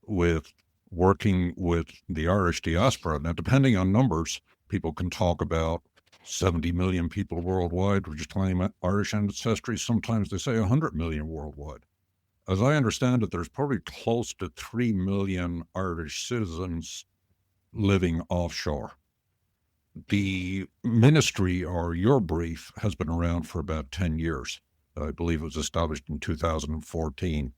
with working with the Irish diaspora. Now, depending on numbers, people can talk about 70 million people worldwide which claim Irish ancestry. Sometimes they say 100 million worldwide. As I understand it, there's probably close to 3 million Irish citizens living offshore. The ministry, or your brief, has been around for about 10 years. I believe it was established in 2014.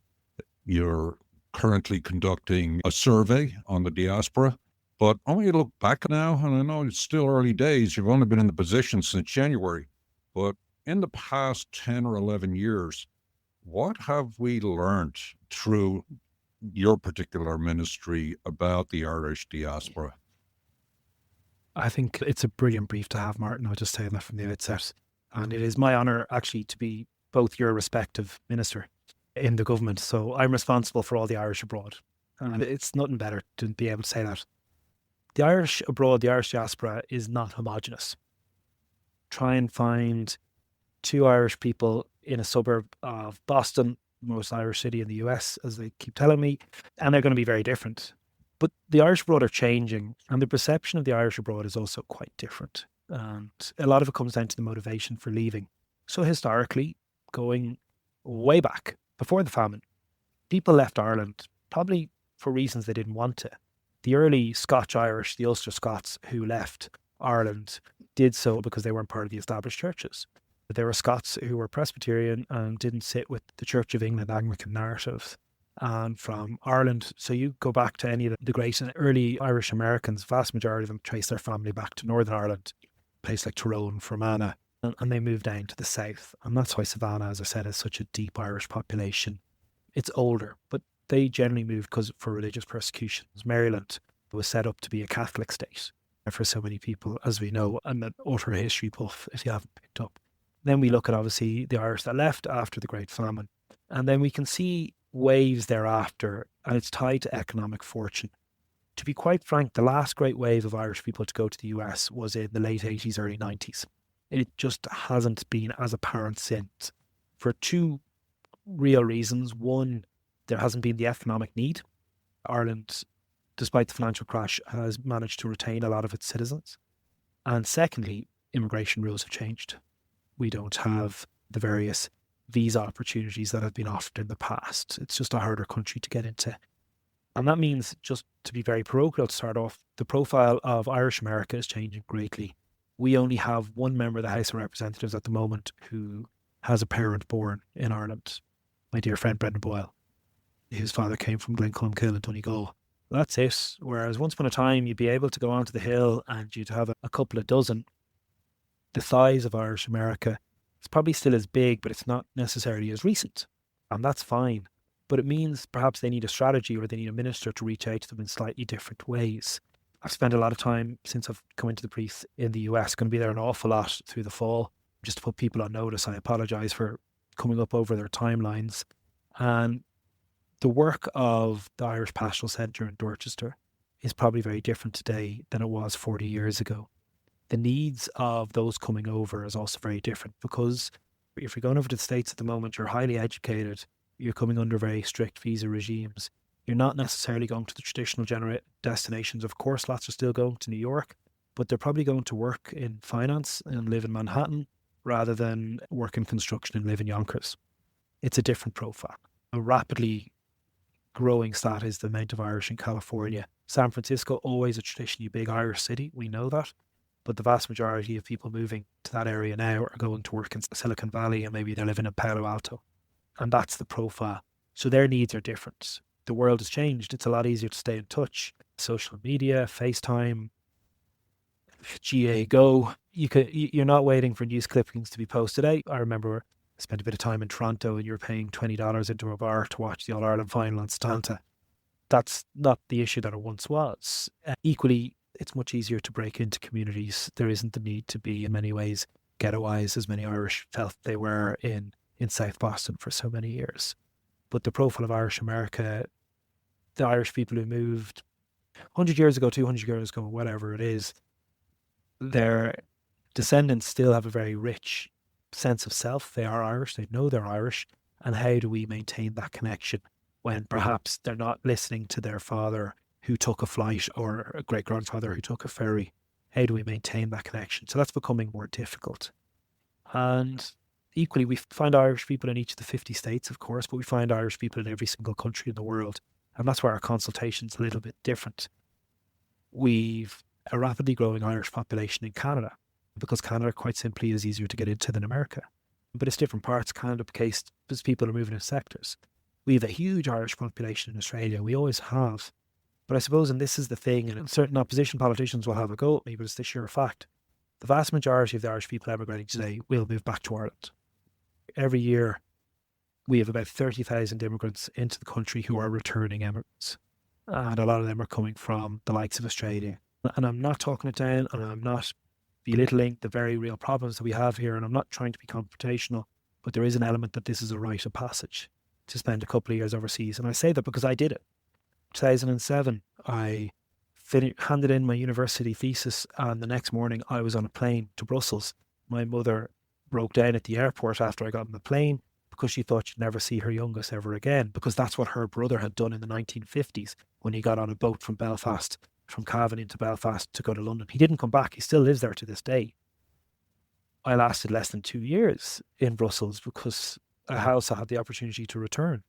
You're currently conducting a survey on the diaspora. But when you look back now, and I know it's still early days, you've only been in the position since January, but in the past 10 or 11 years, what have we learned through your particular ministry about the Irish diaspora? I think it's a brilliant brief to have, Martin. I'll just say that from the outset. And it is my honour, actually, to be both your respective minister in the government. So I'm responsible for all the Irish abroad. And it's nothing better to be able to say that. The Irish abroad, the Irish diaspora, is not homogenous. Try and find two Irish people in a suburb of Boston, the most Irish city in the US, as they keep telling me, and they're going to be very different. But the Irish abroad are changing, and the perception of the Irish abroad is also quite different. And a lot of it comes down to the motivation for leaving. So historically, going way back, before the famine, people left Ireland probably for reasons they didn't want to. The early Scotch-Irish, the Ulster-Scots who left Ireland, did so because they weren't part of the established churches. There were Scots who were Presbyterian and didn't sit with the Church of England Anglican narrative. And from Ireland, so you go back to any of the great and early Irish Americans, vast majority of them trace their family back to Northern Ireland, a place like Tyrone, Fermanagh, and they moved down to the south. And that's why Savannah, as I said, has such a deep Irish population. It's older, but they generally moved for religious persecutions. Maryland was set up to be a Catholic state for so many people, as we know. I'm an utter history buff, if you haven't picked up. Then we look at, obviously, the Irish that left after the Great Famine. And then we can see waves thereafter, and it's tied to economic fortune. To be quite frank, the last great wave of Irish people to go to the US was in the late 80s, early 90s. It just hasn't been as apparent since, for two real reasons. One, there hasn't been the economic need. Ireland, despite the financial crash, has managed to retain a lot of its citizens. And secondly, immigration rules have changed. We don't have the various visa opportunities that have been offered in the past. It's just a harder country to get into. And that means, just to be very parochial to start off, the profile of Irish America is changing greatly. We only have one member of the House of Representatives at the moment who has a parent born in Ireland, my dear friend Brendan Boyle, whose father came from Glenculmkill in Donegal. That's it. Whereas once upon a time, you'd be able to go onto the hill and you'd have a couple of dozen. The size of Irish America, it's probably still as big, but it's not necessarily as recent. And that's fine. But it means perhaps they need a strategy or they need a minister to reach out to them in slightly different ways. I've spent a lot of time since I've come into the priest in the US, going to be there an awful lot through the fall. Just to put people on notice, I apologise for coming up over their timelines. And the work of the Irish Pastoral Centre in Dorchester is probably very different today than it was 40 years ago. The needs of those coming over is also very different, because if you're going over to the States at the moment, you're highly educated, you're coming under very strict visa regimes. You're not necessarily going to the traditional destinations. Of course, lots are still going to New York, but they're probably going to work in finance and live in Manhattan rather than work in construction and live in Yonkers. It's a different profile. A rapidly growing stat is the amount of Irish in California. San Francisco, always a traditionally big Irish city, we know that. But the vast majority of people moving to that area now are going to work in Silicon Valley, and maybe they're living in Palo Alto. And that's the profile. So their needs are different. The world has changed. It's a lot easier to stay in touch. Social media, FaceTime, GA Go. You're not waiting for news clippings to be posted out. I remember I spent a bit of time in Toronto and you're paying $20 into a bar to watch the All-Ireland final on Stanta. That's not the issue that it once was. Equally, it's much easier to break into communities. There isn't the need to be, in many ways, ghettoized as many Irish felt they were in South Boston for so many years. But the profile of Irish America, the Irish people who moved 100 years ago, 200 years ago, whatever it is, their descendants still have a very rich sense of self. They are Irish, they know they're Irish. And how do we maintain that connection when perhaps they're not listening to their father who took a flight or a great-grandfather who took a ferry? How do we maintain that connection? So that's becoming more difficult. And equally, we find Irish people in each of the 50 states, of course, but we find Irish people in every single country in the world. And that's where our consultation's a little bit different. We've a rapidly growing Irish population in Canada, because Canada quite simply is easier to get into than America. But it's different parts. Canada, because people are moving in sectors. We have a huge Irish population in Australia. We always have. But I suppose, and this is the thing, and certain opposition politicians will have a go at me, but it's the sheer fact. The vast majority of the Irish people emigrating today will move back to Ireland. Every year, we have about 30,000 immigrants into the country who are returning immigrants. And a lot of them are coming from the likes of Australia. And I'm not talking it down, and I'm not belittling the very real problems that we have here, and I'm not trying to be confrontational, but there is an element that this is a rite of passage to spend a couple of years overseas. And I say that because I did it. 2007, I handed in my university thesis, and the next morning I was on a plane to Brussels. My mother broke down at the airport after I got on the plane because she thought she'd never see her youngest ever again, because that's what her brother had done in the 1950s when he got on a boat from Belfast, from Cavan into Belfast to go to London. He didn't come back. He still lives there to this day. I lasted less than 2 years in Brussels because I also had the opportunity to return.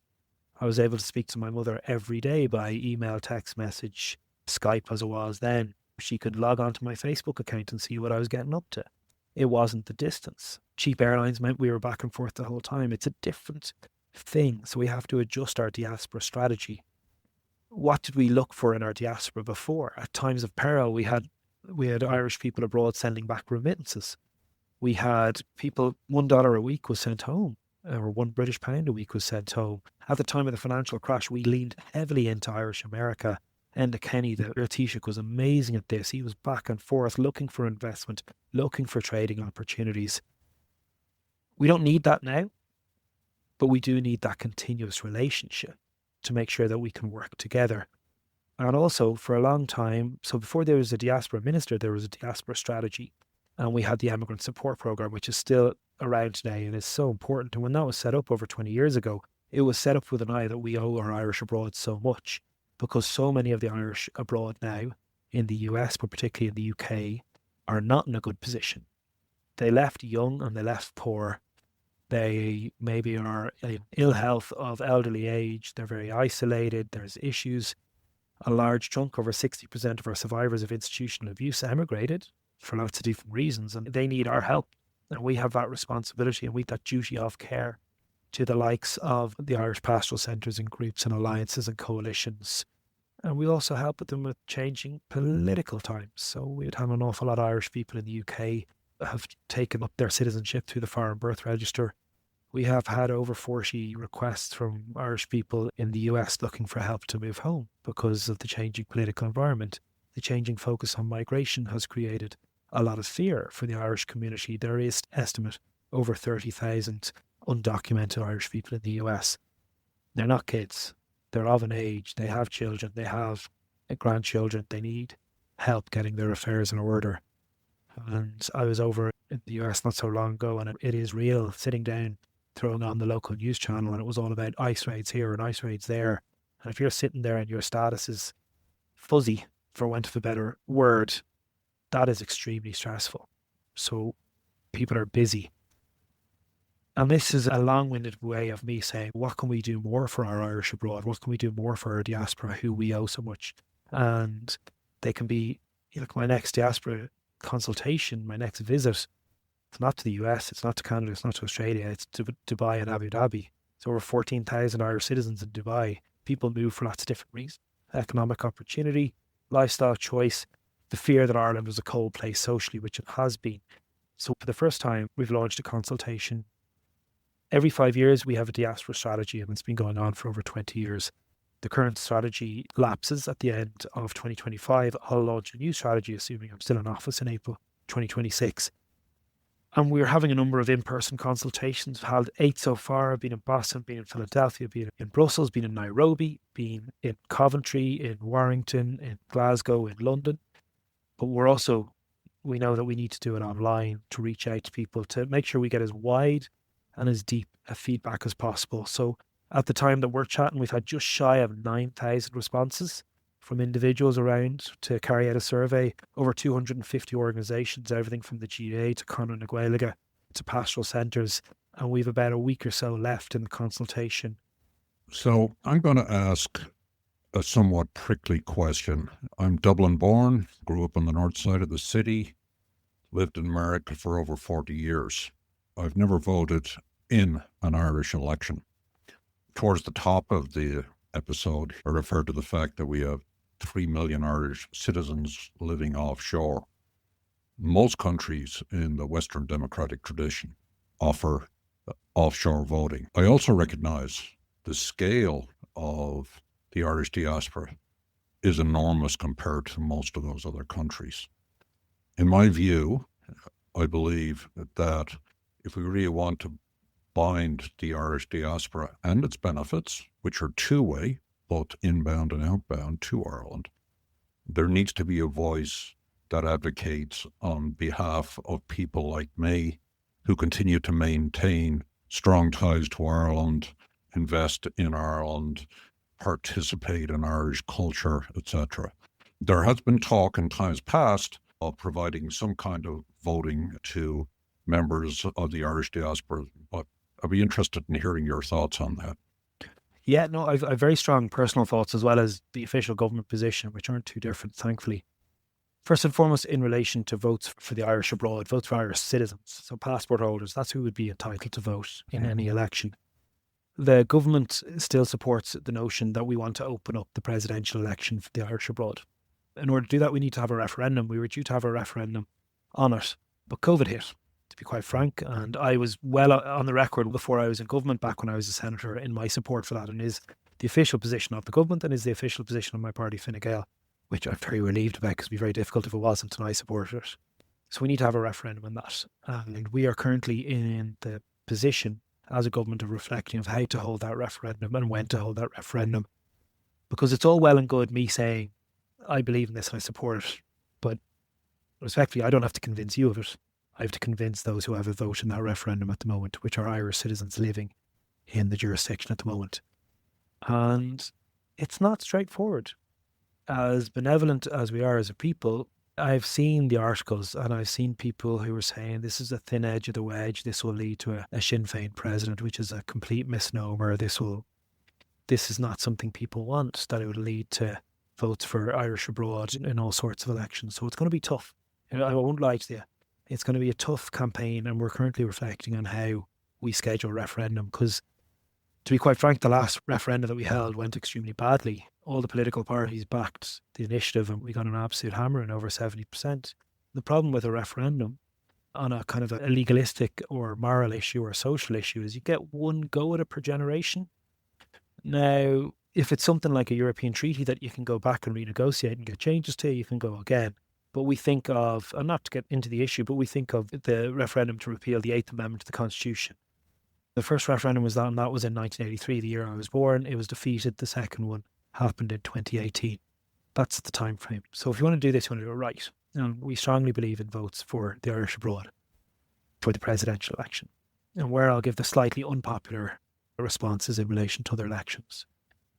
I was able to speak to my mother every day by email, text message, Skype as it was then. She could log onto my Facebook account and see what I was getting up to. It wasn't the distance. Cheap airlines meant we were back and forth the whole time. It's a different thing. So we have to adjust our diaspora strategy. What did we look for in our diaspora before? At times of peril, we had Irish people abroad sending back remittances. We had people, $1 a week was sent home, or £1 a week was sent home. At the time of the financial crash, we leaned heavily into Irish America. Enda Kenny, the Taoiseach, was amazing at this. He was back and forth looking for investment, looking for trading opportunities. We don't need that now, but we do need that continuous relationship to make sure that we can work together. And also, for a long time, so before there was a diaspora minister, there was a diaspora strategy. And we had the Immigrant Support Programme, which is still around today and is so important. And when that was set up over 20 years ago, it was set up with an eye that we owe our Irish abroad so much, because so many of the Irish abroad now in the US, but particularly in the UK, are not in a good position. They left young and they left poor. They maybe are in ill health of elderly age. They're very isolated. There's issues. A large chunk, over 60% of our survivors of institutional abuse, emigrated for lots of different reasons, and they need our help. And we have that responsibility and we have that duty of care to the likes of the Irish pastoral centres and groups and alliances and coalitions And we also help them with changing political times. So we'd have an awful lot of Irish people in the UK have taken up their citizenship through the Foreign Birth Register. We have had over 40 requests from Irish people in the US looking for help to move home because of the changing political environment. The changing focus on migration has created a lot of fear for the Irish community. There is estimate over 30,000 undocumented Irish people in the US. They're not kids. They're of an age. They have children. They have grandchildren. They need help getting their affairs in order. And I was over in the US not so long ago, and it is real, sitting down, throwing on the local news channel, and it was all about ICE raids here and ICE raids there. And if you're sitting there and your status is fuzzy, for want of a better word, that is extremely stressful. So people are busy. And this is a long-winded way of me saying, what can we do more for our Irish abroad? What can we do more for our diaspora who we owe so much? And they can be, my next diaspora consultation, my next visit, it's not to the US, it's not to Canada, it's not to Australia, it's to Dubai and Abu Dhabi. It's over 14,000 Irish citizens in Dubai. People move for lots of different reasons. Economic opportunity, lifestyle choice, the fear that Ireland was a cold place socially, which it has been. So for the first time, we've launched a consultation. Every 5 years, we have a diaspora strategy, and it's been going on for over 20 years. The current strategy lapses at the end of 2025. I'll launch a new strategy, assuming I'm still in office in April 2026. And we're having a number of in-person consultations. We've held 8 so far. I've been in Boston, been in Philadelphia, been in Brussels, been in Nairobi, been in Coventry, in Warrington, in Glasgow, in London. But we know that we need to do it online to reach out to people, to make sure we get as wide and as deep a feedback as possible. So at the time that we're chatting, we've had just shy of 9,000 responses from individuals around to carry out a survey. Over 250 organisations, everything from the GA to Conor na Gaeilge to pastoral centres. And we've about a week or so left in the consultation. So I'm going to ask a somewhat prickly question. I'm Dublin born, grew up on the north side of the city, lived in America for over 40 years. I've never voted in an Irish election. Towards the top of the episode, I referred to the fact that we have 3 million Irish citizens living offshore. Most countries in the Western democratic tradition offer offshore voting. I also recognize the scale of the Irish diaspora is enormous compared to most of those other countries. In my view, I believe that if we really want to bind the Irish diaspora and its benefits, which are two-way, both inbound and outbound to Ireland, there needs to be a voice that advocates on behalf of people like me who continue to maintain strong ties to Ireland, invest in Ireland, participate in Irish culture, etc. There has been talk in times past of providing some kind of voting to members of the Irish diaspora, but I'd be interested in hearing your thoughts on that. Yeah, no, I've very strong personal thoughts as well as the official government position, which aren't too different, thankfully. First and foremost, in relation to votes for the Irish abroad, votes for Irish citizens, so passport holders, that's who would be entitled to vote in any election. The government still supports the notion that we want to open up the presidential election for the Irish abroad. In order to do that, we need to have a referendum. We were due to have a referendum on it, but COVID hit, to be quite frank, and I was well on the record before I was in government, back when I was a senator, in my support for that, and is the official position of the government and is the official position of my party, Fine Gael, which I'm very relieved about because it would be very difficult if it wasn't, and I support it. So we need to have a referendum on that. And we are currently in the position as a government of reflecting of how to hold that referendum and when to hold that referendum. Because it's all well and good me saying, I believe in this and I support it, but respectfully, I don't have to convince you of it. I have to convince those who have a vote in that referendum at the moment, which are Irish citizens living in the jurisdiction at the moment. And it's not straightforward. As benevolent as we are as a people, I've seen the articles and I've seen people who are saying this is a thin edge of the wedge, this will lead to a Sinn Féin president, which is a complete misnomer. This is not something people want, that it would lead to votes for Irish abroad in all sorts of elections. So it's going to be tough. I won't lie to you. It's going to be a tough campaign, and we're currently reflecting on how we schedule a referendum, because To be quite frank, the last referendum that we held went extremely badly. All the political parties backed the initiative and we got an absolute hammering, over 70%. The problem with a referendum on a kind of a legalistic or moral issue or social issue is you get one go at it per generation. Now, if it's something like a European treaty that you can go back and renegotiate and get changes to, you can go again. But we think of, and not to get into the issue, but we think of the referendum to repeal the 8th Amendment to the Constitution. The first referendum was that, and that was in 1983, the year I was born. It was defeated. The second one happened in 2018. That's the time frame. So if you want to do this, you want to do it right. And we strongly believe in votes for the Irish abroad for the presidential election. And where I'll give the slightly unpopular responses in relation to other elections.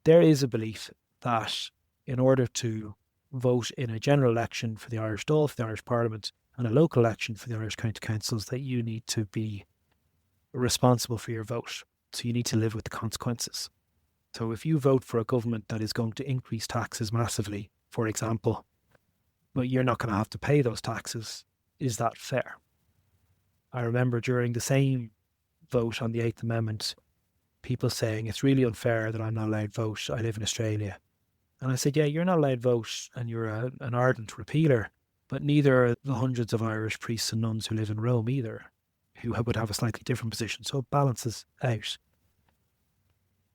There is a belief that in order to vote in a general election for the Irish Dáil, for the Irish Parliament, and a local election for the Irish County Councils, that you need to be responsible for your vote. So you need to live with the consequences. So if you vote for a government that is going to increase taxes massively, for example, but you're not going to have to pay those taxes, is that fair? I remember during the same vote on the 8th Amendment, people saying it's really unfair that I'm not allowed to vote. I live in Australia. And I said, yeah, you're not allowed to vote and you're an ardent repealer, but neither are the hundreds of Irish priests and nuns who live in Rome either, who would have a slightly different position. So it balances out.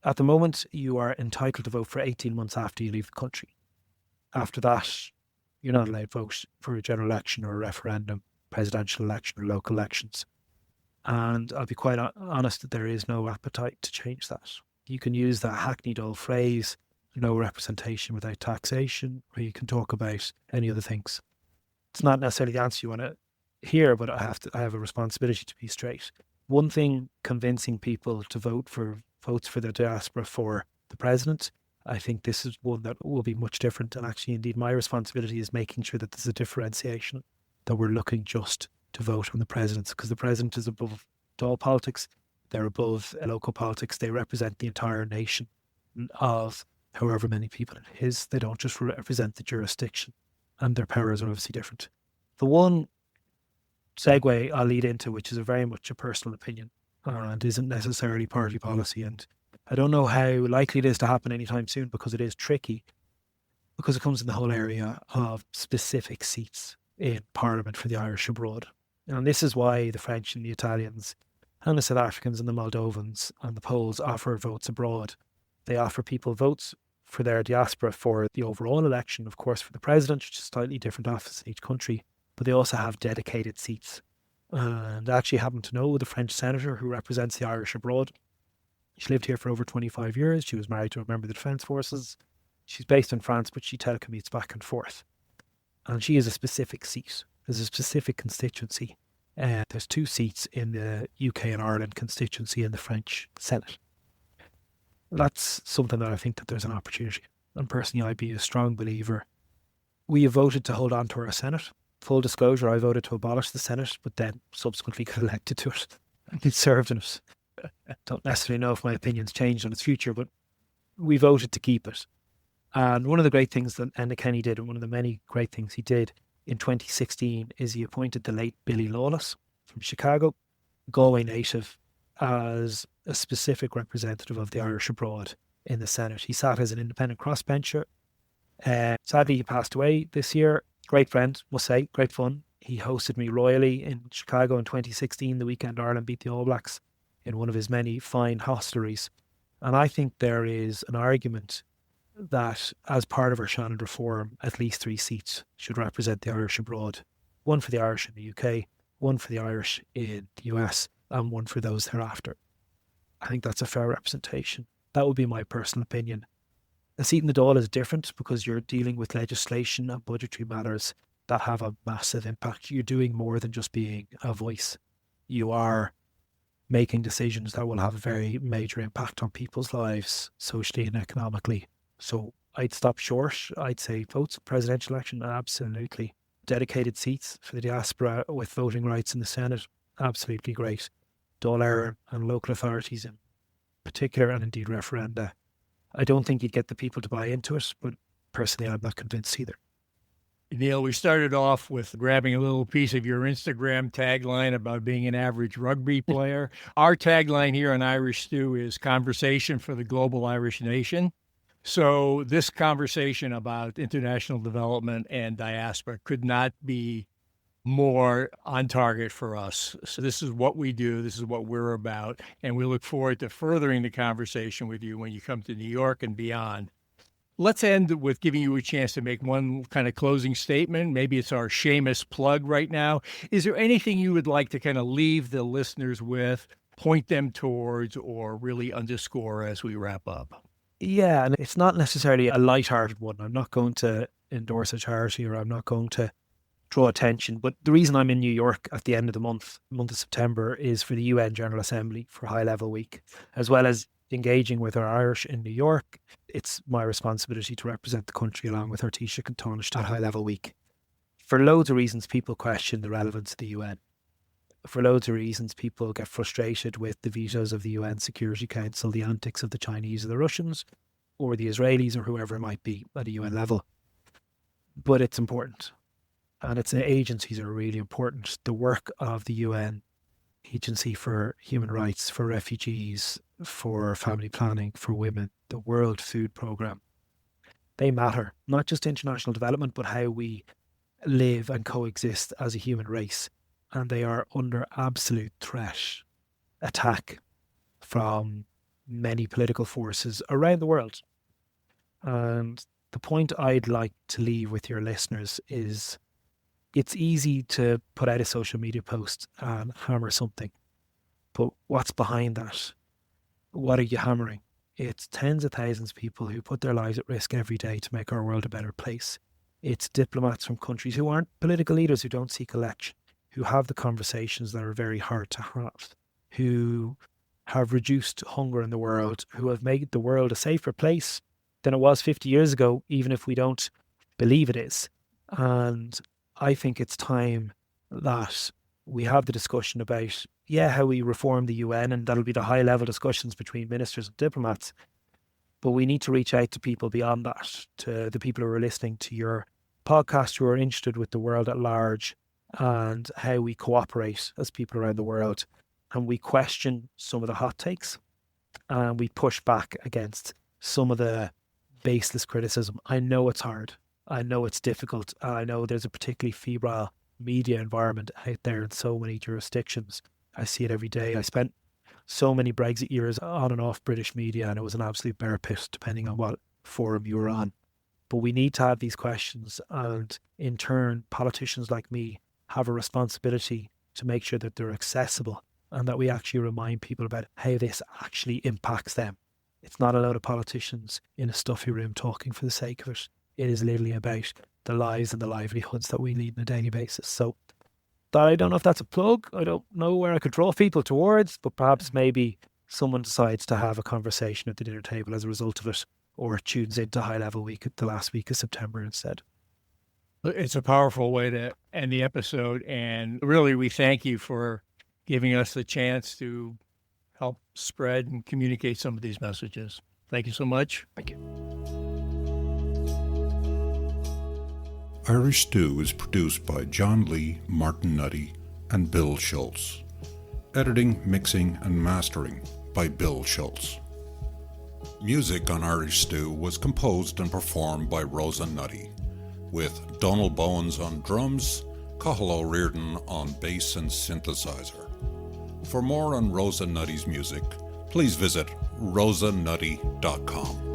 At the moment, you are entitled to vote for 18 months after you leave the country. After that, you're not allowed to vote for a general election or a referendum, presidential election or local elections. And I'll be quite honest that there is no appetite to change that. You can use that hackneyed old phrase, no representation without taxation, or you can talk about any other things. It's not necessarily the answer you want to hear, but I have a responsibility to be straight. One thing convincing people to vote for votes for the diaspora for the president, I think this is one that will be much different. And actually, indeed, my responsibility is making sure that there's a differentiation, that we're looking just to vote on the president, because the president is above all politics. They're above local politics. They represent the entire nation of however many people it is. They don't just represent the jurisdiction, and their powers are obviously different. The one segue I'll lead into, which is very much a personal opinion and isn't necessarily party policy, and I don't know how likely it is to happen anytime soon, because it is tricky, because it comes in the whole area of specific seats in Parliament for the Irish abroad. And this is why the French and the Italians and the South Africans and the Moldovans and the Poles offer votes abroad. They offer people votes for their diaspora for the overall election, of course, for the president, which is a slightly different office in each country, but they also have dedicated seats. And I actually happen to know the French senator who represents the Irish abroad. She lived here for over 25 years. She was married to a member of the Defence Forces. She's based in France, but she telecommutes back and forth. And she is a specific seat. There's a specific constituency. There's 2 seats in the UK and Ireland constituency in the French Senate. That's something that I think that there's an opportunity. And personally, I'd be a strong believer. We have voted to hold on to our Senate. Full disclosure, I voted to abolish the Senate, but then subsequently got elected to it. It served in it. Don't necessarily know if my opinions changed on its future, but we voted to keep it. And one of the great things that Enda Kenny did, and one of the many great things he did in 2016, is he appointed the late Billy Lawless from Chicago, Galway native, as a specific representative of the Irish abroad in the Senate. He sat as an independent crossbencher. Sadly, he passed away this year. Great friend, must say, great fun. He hosted me royally in Chicago in 2016, the weekend Ireland beat the All Blacks, in one of his many fine hostelries. And I think there is an argument that as part of our Shannon reform, at least 3 seats should represent the Irish abroad. 1 for the Irish in the UK, 1 for the Irish in the US, and 1 for those thereafter. I think that's a fair representation. That would be my personal opinion. A seat in the Dáil is different because you're dealing with legislation and budgetary matters that have a massive impact. You're doing more than just being a voice. You are making decisions that will have a very major impact on people's lives, socially and economically. So I'd stop short. I'd say votes in presidential election, absolutely. Dedicated seats for the diaspora with voting rights in the Senate, absolutely great. Dáil Éireann and local authorities in particular, and indeed referenda. I don't think you'd get the people to buy into it, but personally I'm not convinced either. Neale, we started off with grabbing a little piece of your Instagram tagline about being an average rugby player. Our tagline here on Irish Stew is conversation for the global Irish nation. So this conversation about international development and diaspora could not be more on target for us. So this is what we do. This is what we're about. And we look forward to furthering the conversation with you when you come to New York and beyond. Let's end with giving you a chance to make one kind of closing statement. Maybe it's our shameless plug right now. Is there anything you would like to kind of leave the listeners with, point them towards, or really underscore as we wrap up? Yeah, and it's not necessarily a light-hearted one. I'm not going to endorse a charity, or I'm not going to draw attention. But the reason I'm in New York at the end of the month of September, is for the UN General Assembly for High Level Week, as well as engaging with our Irish in New York. It's my responsibility to represent the country along with our Taoiseach and Taoiseach at High Level Week. For loads of reasons, people question the relevance of the UN. For loads of reasons, people get frustrated with the vetoes of the UN Security Council, the antics of the Chinese or the Russians, or the Israelis, or whoever it might be at a UN level. But it's important. And its agencies are really important. The work of the UN Agency for Human Rights, for refugees, for family planning, for women, the World Food Programme, they matter. Not just international development, but how we live and coexist as a human race. And they are under absolute threat, attack from many political forces around the world. And the point I'd like to leave with your listeners is, it's easy to put out a social media post and hammer something. But what's behind that? What are you hammering? It's tens of thousands of people who put their lives at risk every day to make our world a better place. It's diplomats from countries who aren't political leaders, who don't seek election, who have the conversations that are very hard to have, who have reduced hunger in the world, who have made the world a safer place than it was 50 years ago, even if we don't believe it is. And I think it's time that we have the discussion about, how we reform the UN, and that'll be the high level discussions between ministers and diplomats. But we need to reach out to people beyond that, to the people who are listening to your podcast, who are interested with the world at large and how we cooperate as people around the world. And we question some of the hot takes, and we push back against some of the baseless criticism. I know it's hard. I know it's difficult. I know there's a particularly febrile media environment out there in so many jurisdictions. I see it every day. I spent so many Brexit years on and off British media, and it was an absolute bear pit depending on what forum you were on. But we need to have these questions, and in turn, politicians like me have a responsibility to make sure that they're accessible and that we actually remind people about how this actually impacts them. It's not a load of politicians in a stuffy room talking for the sake of it. It is literally about the lives and the livelihoods that we lead on a daily basis. So I don't know if that's a plug. I don't know where I could draw people towards, but perhaps maybe someone decides to have a conversation at the dinner table as a result of it, or tunes into High Level Week at the last week of September instead. It's a powerful way to end the episode. And really, we thank you for giving us the chance to help spread and communicate some of these messages. Thank you so much. Thank you. Irish Stew is produced by John Lee, Martin Nutty, and Bill Schultz. Editing, mixing, and mastering by Bill Schultz. Music on Irish Stew was composed and performed by Rosa Nutty, with Donald Bowens on drums, Cathal O'Riordan on bass and synthesizer. For more on Rosa Nutty's music, please visit rosanutty.com.